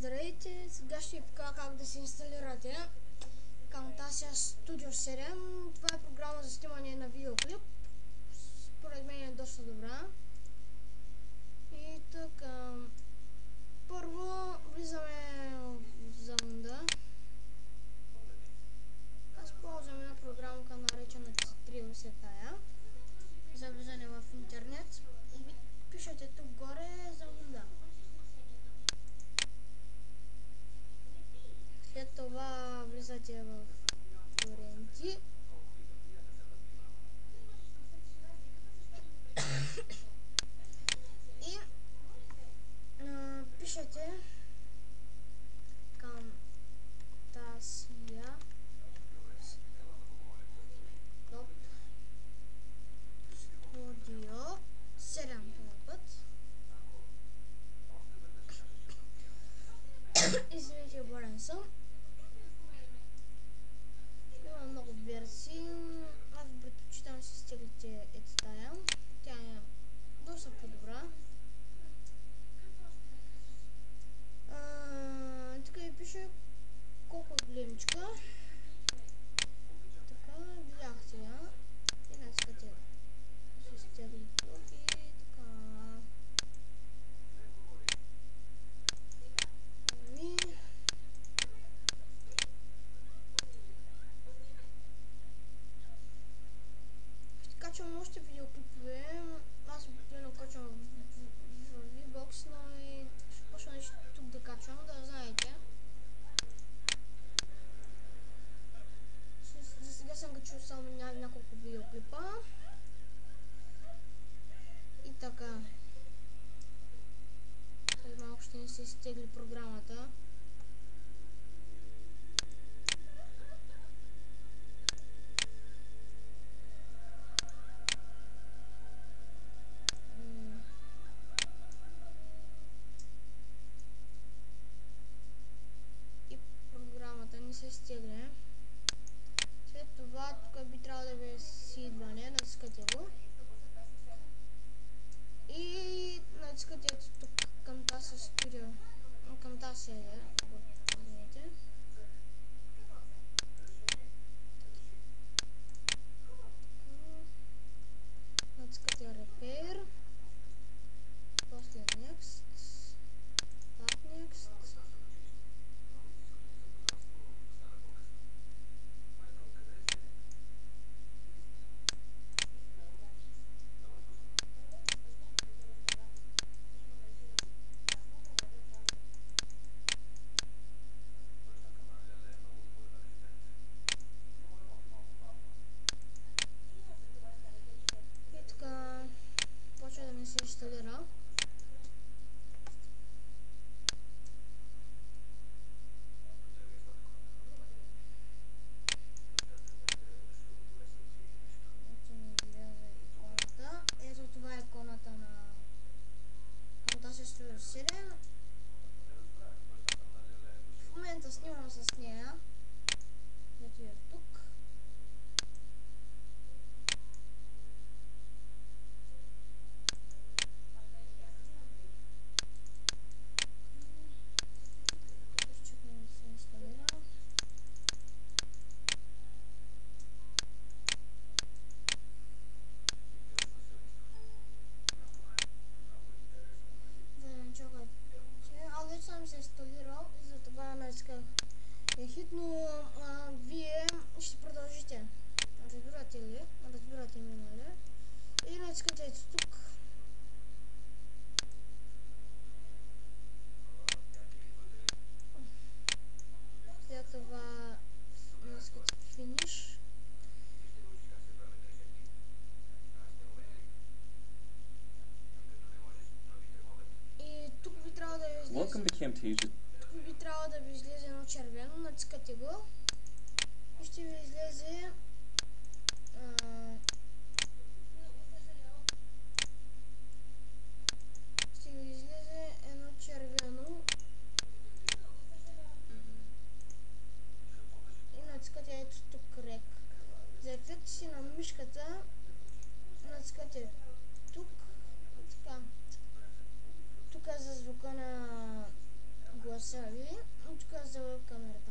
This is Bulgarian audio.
Здравейте, сега ще ви покажа как да се инсталирате Camtasia Studio 7. Това е програма за снимане на видеоклип. Според мен е доста добра. И така, първо влизаме в завода. Аз ползвам една програмка наречена C3 Setaya за влизане в интернет и пишете тук горе завода. След това влизате в торенти и пишете Camtasia Studio 7 този път. Извинете, болен съм. Има много версии. Аз предпочитам си стилите ето тая. Тя е доста по-добра. Тук ви пише колко е големичка. Така, видяхте я. И натискате си стили тук и така. Качвам още видеоклипове. Аз обикновено качвам в VBOX, но и ще почна тук да качвам, да знаете. За сега съм качил само няколко видеоклипа. И така. След малко ще ни се изтегли програмата. Се изтегля. След това тук би трябвало да ви си идване, натискате го и натискате тук Camtasia Studio. Camtasia е, извинете. Натискате Repair, после Next, Add Next. Почва да ми се инсталира. Ето това е иконата на Camtasia Studio 7. В момента снимам с нея. Ето я тук. Съм се инсталирал и за това натисках хит, но вие ще продължите. Разбирате ли? Разбирате ми, нали? И натискате ето тук. След това натискате Finish. И тук би трябвало да ви излезе. Тук би трябвало да ви излезе едно червено, натискате го и ще ви излезе едно червено и натискате ето тук Rec. За ефект си на мишката натискате тук и така. Тук за звука на гласа ви Тук за камерата.